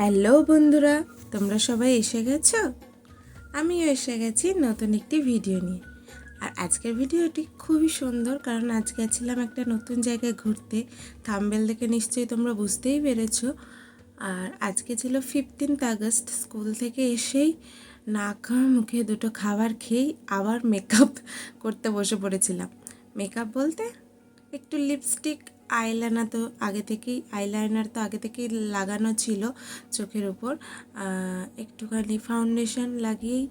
Hello বন্ধুরা, তোমরা সবাই এসে গেছো? আমিও এসে গেছি নতুন একটি ভিডিও নিয়ে। আর আজকের ভিডিওটি খুবই সুন্দর, কারণ আজকে গেছিলাম একটা নতুন জায়গায় ঘুরতে। থাম্বনেল দেখে নিশ্চয়ই তোমরা বুঝতেই পেরেছো। আর আজকে ছিল 15 আগস্ট। স্কুল থেকে এসেই নাক মুখে দুটো খাবার খেয়েই আবার মেকআপ করতে বসে পড়েছিলাম। মেকআপ বলতে একটু লিপস্টিক, আইলাইনার তো আগে থেকেই লাগানো ছিল চোখের উপর। একটুখানি ফাউন্ডেশন লাগিয়েই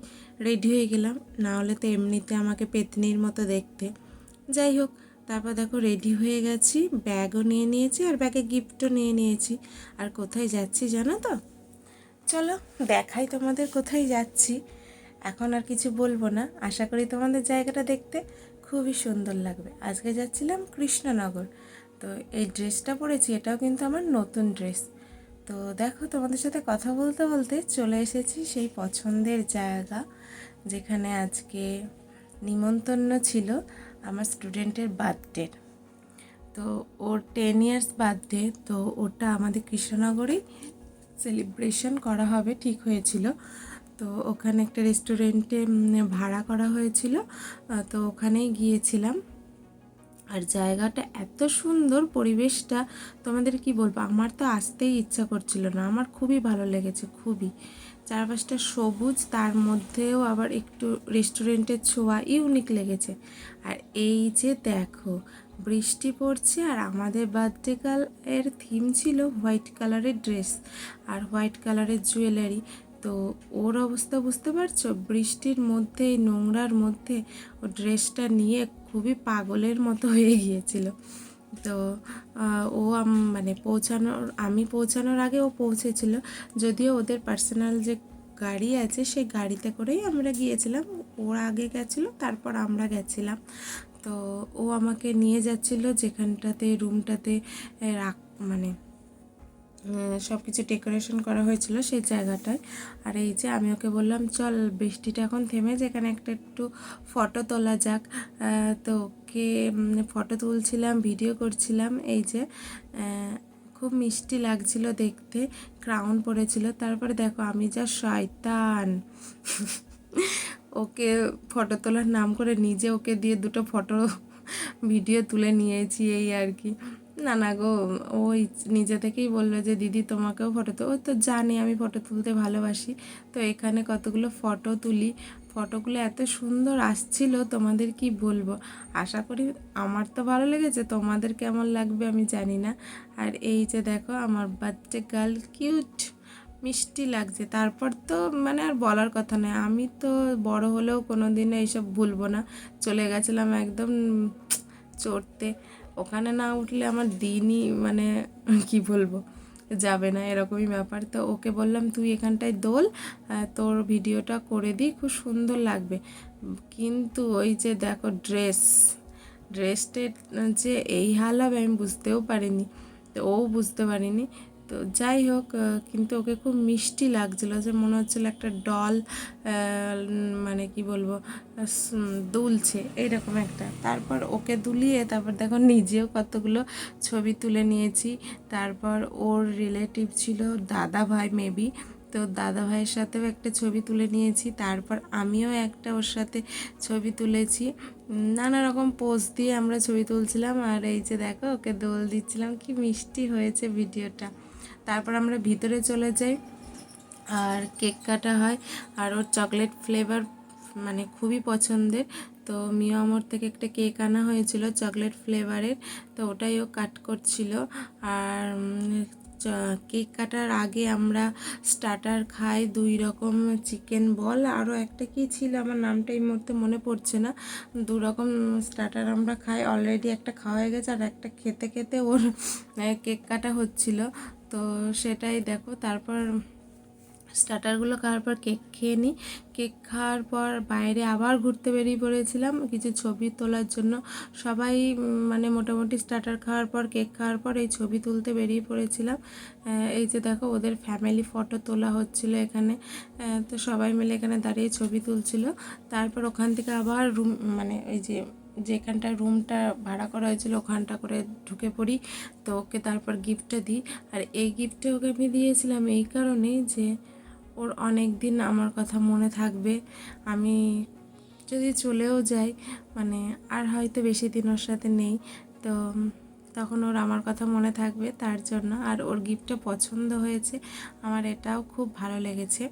রেডি হয়ে গেলাম, না হলে তো এমনিতে আমাকে পেতনির মতো দেখতে। যাই হোক, তারপর দেখো রেডি হয়ে গেছি, ব্যাগও নিয়ে নিয়েছি আর ব্যাগে গিফটও নিয়ে নিয়েছি। আর কোথায় যাচ্ছি জানো তো? চলো দেখাই তোমাদের কোথায় যাচ্ছি। এখন আর কিছু বলবো না, আশা করি তোমাদের জায়গাটা দেখতে খুবই সুন্দর লাগবে। আজকে যাচ্ছিলাম কৃষ্ণনগর। তো এই ড্রেসটা পরেছি, এটাও কিন্তু আমার নতুন ড্রেস। তো দেখো, তোমাদের সাথে কথা বলতে বলতে চলে এসেছি সেই পছন্দের জায়গা, যেখানে আজকে নিমন্ত্রণ ছিল আমার স্টুডেন্টের বার্থডের। তো ওর 10 ইয়ার্স বার্থডে, তো ওটা আমাদের কৃষ্ণনগরেই সেলিব্রেশন করা হবে ঠিক হয়েছিল। তো ওখানে একটা রেস্টুরেন্টে ভাড়া করা হয়েছিল, তো ওখানেই গিয়েছিলাম। আর জায়গাটা এত সুন্দর, পরিবেশটা তোমাদের কি বলবো, আমার তো আসতেই ইচ্ছা করছিল না। আমার খুবই ভালো লেগেছে, খুবই। চারপাশটা সবুজ, তার মধ্যেও আবার একটু রেস্টুরেন্টের ছোঁয়া, ইউনিক লেগেছে। আর এই যে দেখো, বৃষ্টি পড়ছে আর আমাদের বার্থডে এর থিম ছিল হোয়াইট কালারের ড্রেস আর হোয়াইট কালারের জুয়েলারি। তো ওর অবস্থা বুঝতে পারছো, বৃষ্টির মধ্যে, এই নোংরার মধ্যে ও ড্রেসটা নিয়ে খুবই পাগলের মতো হয়ে গিয়েছিল। তো ও মানে আমি পৌঁছানোর আগে ও পৌঁছেছিল। যদিও ওদের পার্সোনাল যে গাড়ি আছে, সেই গাড়িতে করেই আমরা গিয়েছিলাম। ওরা আগে গেছিলো, তারপর আমরা গেছিলাম। তো ও আমাকে নিয়ে যাচ্ছিল যেখানটাতে, রুমটাতে মানে সব কিছু ডেকোরেশন করা হয়েছিল সেই জায়গাটায়। আর এই যে আমি ওকে বললাম, চল বৃষ্টিটা এখন থেমে, যেখানে একটু ফটো তোলা যাক। তো ওকে ফটো তুলছিলাম, ভিডিও করছিলাম। এই যে খুব মিষ্টি লাগছিল দেখতে, ক্রাউন পরেছিল। তারপরে দেখো আমি যা শয়তান, ওকে ফটো তোলার নাম করে নিজে ওকে দিয়ে দুটো ফটো ভিডিও তুলে নিয়েছি, এই আর কি। না না গো, ওই নিজে থেকেই বললো যে দিদি তোমাকেও ফটো তো, ও তো জানে আমি ফটো তুলতে ভালোবাসি। তো এখানে কতগুলো ফটো তুলি, ফটোগুলো এত সুন্দর আসছিল, তোমাদের কি বলবো। আশা করি আমার তো ভালো লেগেছে, তোমাদের কেমন লাগবে আমি জানি না। আর এই যে দেখো আমার বাচ্চা গার্ল, কিউট মিষ্টি লাগছে। তারপর তো মানে আর বলার কথা নয়, আমি তো বড় হলেও কোনো দিনও এইসব ভুলবো না। চলে গেছিলাম একদম চড়তে, ওখানে না উঠলে আমার দিনই মানে কি বলবো, যাবে না, এরকমই ব্যাপার। তো ওকে বললাম তুই এখানটায় দোল, তোর ভিডিওটা করে দিই, খুব সুন্দর লাগবে। কিন্তু ওই যে দেখো ড্রেসটের যে এই হাল হবে আমি বুঝতেও পারিনি, তো ও বুঝতে পারিনি। তো যাই হোক, কিন্তু ওকে খুব মিষ্টি লাগছিলো, যে মনে হচ্ছিলো একটা ডল মানে কি বলবো, দুলছে এইরকম একটা। তারপর ওকে দুলিয়ে তারপর দেখো নিজেও কতগুলো ছবি তুলে নিয়েছি। তারপর ওর রিলেটিভ ছিল দাদা ভাই মেবি, তো দাদা ভাইয়ের সাথেও একটা ছবি তুলে নিয়েছি। তারপর আমিও একটা ওর সাথে ছবি তুলেছি। নানা রকম পোজ দিয়ে আমরা ছবি তুলছিলাম। আর এই যে দেখো ওকে দোল দিচ্ছিলাম, কি মিষ্টি হয়েছে ভিডিওটা। তারপর আমরা ভিতরে চলে যাই আর কেক কাটা হয়। আর ওর চকলেট ফ্লেভার মানে খুবই পছন্দের। তো মিয়ামোর থেকে একটা কেক আনা হয়েছিল চকলেট ফ্লেভারের, তো ওটাই ও কাট করছিল। আর কেক কাটার আগে আমরা স্টার্টার খাই 2 রকম, চিকেন বল, আরও একটা কি ছিল আমার নামটা এই মুহূর্তে মনে পড়ছে না। 2 রকম স্টার্টার আমরা খাই, অলরেডি একটা খাওয়া হয়ে গেছে আর একটা খেতে খেতে ওর কেক কাটা হচ্ছিল। তো সেটাই দেখো। তারপর স্টার্টারগুলো খাওয়ার পর কেক খেয়ে নিই। কেক খাওয়ার পর বাইরে আবার ঘুরতে বেরিয়ে পড়েছিলাম কিছু ছবি তোলার জন্য। সবাই মানে মোটামুটি স্টার্টার খাওয়ার পর, কেক খাওয়ার পর এই ছবি তুলতে বেরিয়ে পড়েছিলাম। এই যে দেখো ওদের ফ্যামিলি ফটো তোলা হচ্ছিল এখানে। তো সবাই মিলে এখানে দাঁড়িয়ে ছবি তুলছিল। তারপর ওখান থেকে আবার রুম মানে ওই যে যেখানটা রুমটা ভাড়া করা হয়েছিল ওখানটা করে ঢুকে পড়ি, তো ওকে তারপর গিফটটা দিই। আর এই গিফটটা ওকে আমি দিয়েছিলাম এই কারণেই যে ওর অনেক দিন আমার কথা মনে থাকবে, আমি যদি চলেও যাই মানে আর হয়তো বেশি দিন ওর সাথে নেই, তো তখন ওর আমার কথা মনে থাকবে তার জন্য। আর ওর গিফটটা পছন্দ হয়েছে, আমার এটাও খুব ভালো লেগেছে।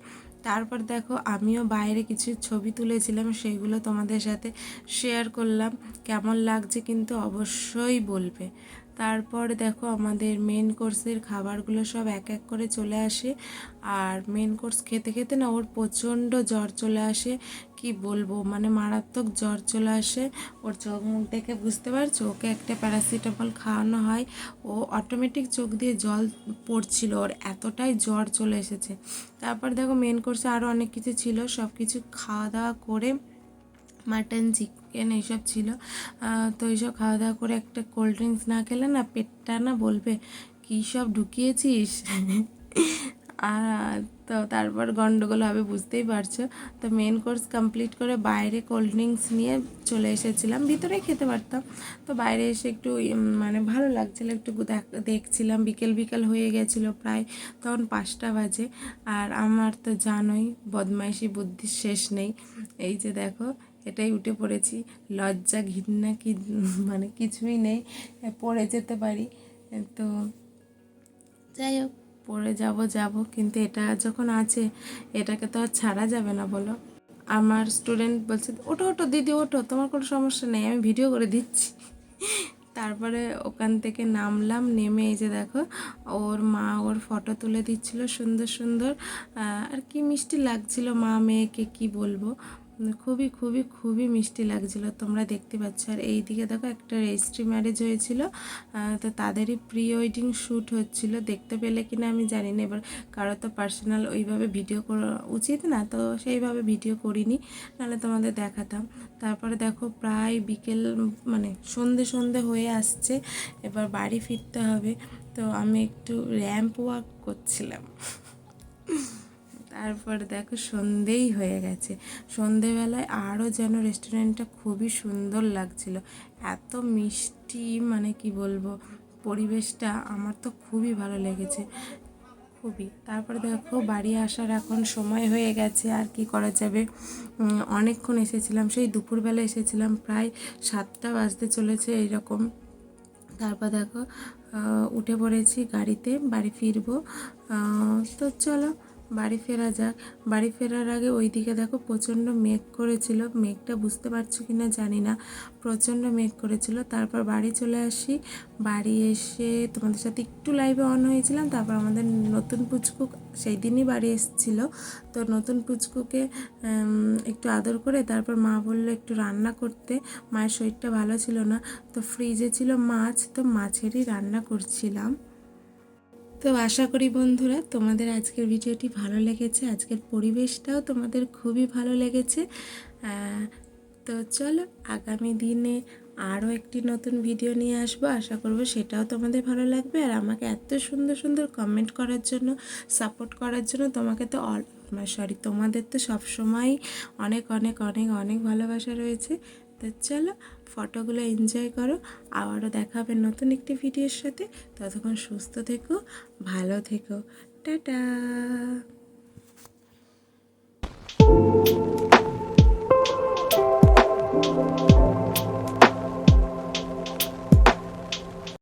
তারপর দেখো আমিও বাইরে কিছু ছবি তুলেছিলাম, সেইগুলো তোমাদের সাথে শেয়ার করলাম, কেমন লাগছে কিন্তু অবশ্যই বলবে। তারপর দেখো আমাদের মেন কোর্সের খাবারগুলো সব এক এক করে চলে আসে, আর মেন কোর্স খেতে খেতে না ওর প্রচণ্ড জ্বর চলে আসে, কি বলবো মানে মারাত্মক জ্বর চলে আসে। ওর চোখ মুখ দেখে বুঝতে পারছো, ওকে একটা প্যারাসিটামল খাওয়ানো হয়, ও অটোমেটিক চোখ দিয়ে জল পড়ছিল, ওর এতটাই জ্বর চলে এসেছে। তারপর দেখো মেন কোর্সে আরও অনেক কিছু ছিল, সব কিছু খাওয়া দাওয়া করে মাটন চিকেন এইসব ছিল, তো এইসব খাওয়া দাওয়া করে একটা কোল্ড ড্রিঙ্কস না খেলে না পেটটা না বলবে কী সব ঢুকিয়েছিস। আর তো তারপর গন্ডগোল হবে বুঝতেই পারছো। তো মেন কোর্স কমপ্লিট করে বাইরে কোল্ড ড্রিঙ্কস নিয়ে চলে এসেছিলাম, ভিতরে খেতে পারতাম, তো বাইরে এসে একটু মানে ভালো লাগছিলো, একটু দেখছিলাম। বিকেল বিকেল হয়ে গেছিলো প্রায়, তখন 5টা বাজে। আর আমার তো জানোই বদমাইশি বুদ্ধির শেষ নেই, এই যে দেখো এটাই উঠে পড়েছি, লজ্জা ঘৃণা কি মানে কিছুই নেই, পড়ে যেতে পারি। তো যাই হোক পড়ে যাব কিন্তু এটা যখন আছে এটাকে তো আর ছাড়া যাবে না বলো। আমার স্টুডেন্ট বলছে ওঠো ওঠো দিদি ওঠো, তোমার কোনো সমস্যা নেই, আমি ভিডিও করে দিচ্ছি। তারপরে ওখান থেকে নামলাম, নেমে এই যে দেখো ওর মা ওর ফটো তুলে দিচ্ছিল সুন্দর সুন্দর, আর কি মিষ্টি লাগছিল মা মেয়েকে কি বলবো, খুবই খুবই খুবই মিষ্টি লাগছিল, তোমরা দেখতে পাচ্ছ। আর এই দিকে দেখো একটা রেজিস্ট্রি ম্যারেজ হয়েছিল, তো তাদেরই প্রি ওয়েডিং শ্যুট হচ্ছিল, দেখতে পেলে কিনা আমি জানি না, এবার কারো তো পার্সোনাল ওইভাবে ভিডিও করা উচিত না, তো সেইভাবে ভিডিও করিনি, নাহলে তোমাদের দেখাতাম। তারপরে দেখো প্রায় বিকেল মানে সন্ধে সন্ধে হয়ে আসছে, এবার বাড়ি ফিরতে হবে, তো আমি একটু র্যাম্প ওয়াক করছিলাম। তারপর দেখো সন্ধেই হয়ে গেছে, সন্ধেবেলায় আরও যেন রেস্টুরেন্টটা খুবই সুন্দর লাগছিল, এত মিষ্টি মানে কি বলবো, পরিবেশটা আমার তো খুবই ভালো লেগেছে খুবই। তারপরে দেখো বাড়ি আসার এখন সময় হয়ে গেছে, আর কি করা যাবে, অনেকক্ষণ এসেছিলাম, সেই দুপুরবেলা এসেছিলাম, প্রায় 7টা বাজতে চলেছে এইরকম। তারপর দেখো উঠে পড়েছি গাড়িতে, বাড়ি ফিরবো, তো চলো বাড়ি ফেরা যাক। বাড়ি ফেরার আগে ওইদিকে দেখো প্রচণ্ড মেঘ করেছিল, মেঘটা বুঝতে পারছো কি না জানি না, প্রচণ্ড মেঘ করেছিল। তারপর বাড়ি চলে আসি, বাড়ি এসে তোমাদের সাথে একটু লাইভে অন হয়েছিলাম। তারপর আমাদের নতুন পুচকু সেই দিনই বাড়ি এসেছিলো, তো নতুন পুচকুকে একটু আদর করে তারপর মা বললো একটু রান্না করতে, মায়ের শরীরটা ভালো ছিল না, তো ফ্রিজে ছিল মাছ, তো মাছেরই রান্না করছিলাম। তো আশা করি বন্ধুরা তোমাদের আজকের ভিডিওটি ভালো লেগেছে, আজকের পরিবেশটাও তোমাদের খুবই ভালো লেগেছে। তো চলো আগামী দিনে আরও একটি নতুন ভিডিও নিয়ে আসবো, আশা করবো সেটাও তোমাদের ভালো লাগবে। আর আমাকে এত সুন্দর সুন্দর কমেন্ট করার জন্য, সাপোর্ট করার জন্য তোমাকে তো তোমাদের তো সবসময়ই অনেক অনেক অনেক অনেক ভালোবাসা রয়েছে। তো চলো ফটোগুলো এনজয় করো, আবারও দেখা হবে নতুন একটি ভিডিওর সাথে, ততক্ষণ সুস্থ থেকো, ভালো থেকো, টাটা।